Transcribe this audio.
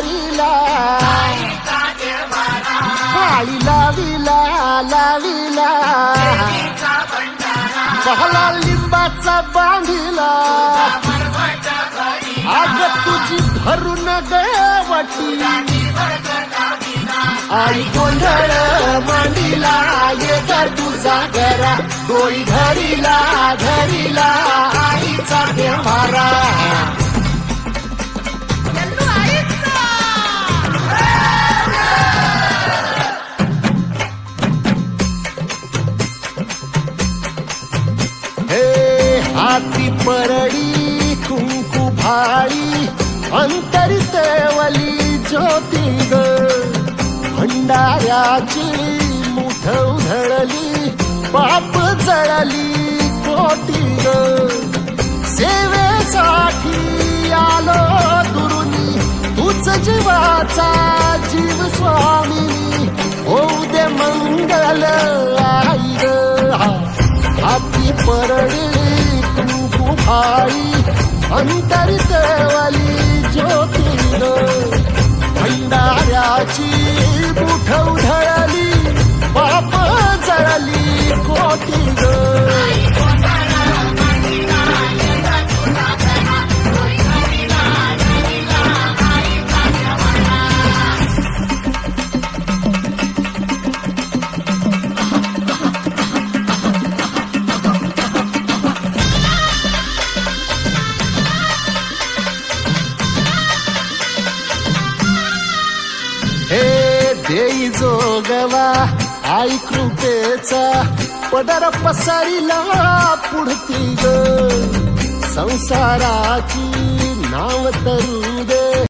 वारीला काळी लावीला लावीला पहला लिंबाचा बांधिला आग तुझी भरून गवटी आई गोंधळ मांडीला ये ग तुझा घरा डोई धरीला धरीला आईचा देवारा हाती परडी कुंकू भाळी अंतरितेवली ज्योती ग भंडाऱ्याची मुठ उधळली पाप जळली कोटी ग सेवेसाठी आलो दुरुनी तूच जीवाचा जीव स्वामी होऊ दे मंगल आई ग हाती परडी कुंकू भाळी अंतरितेवली ज्योती ग भंडाऱ्याची मुठ उधळली पाप जळली कोटी ग देई जोगवा आई कृपेचा पदर पसरिला पुढती ग संसाराची नाव तरू दे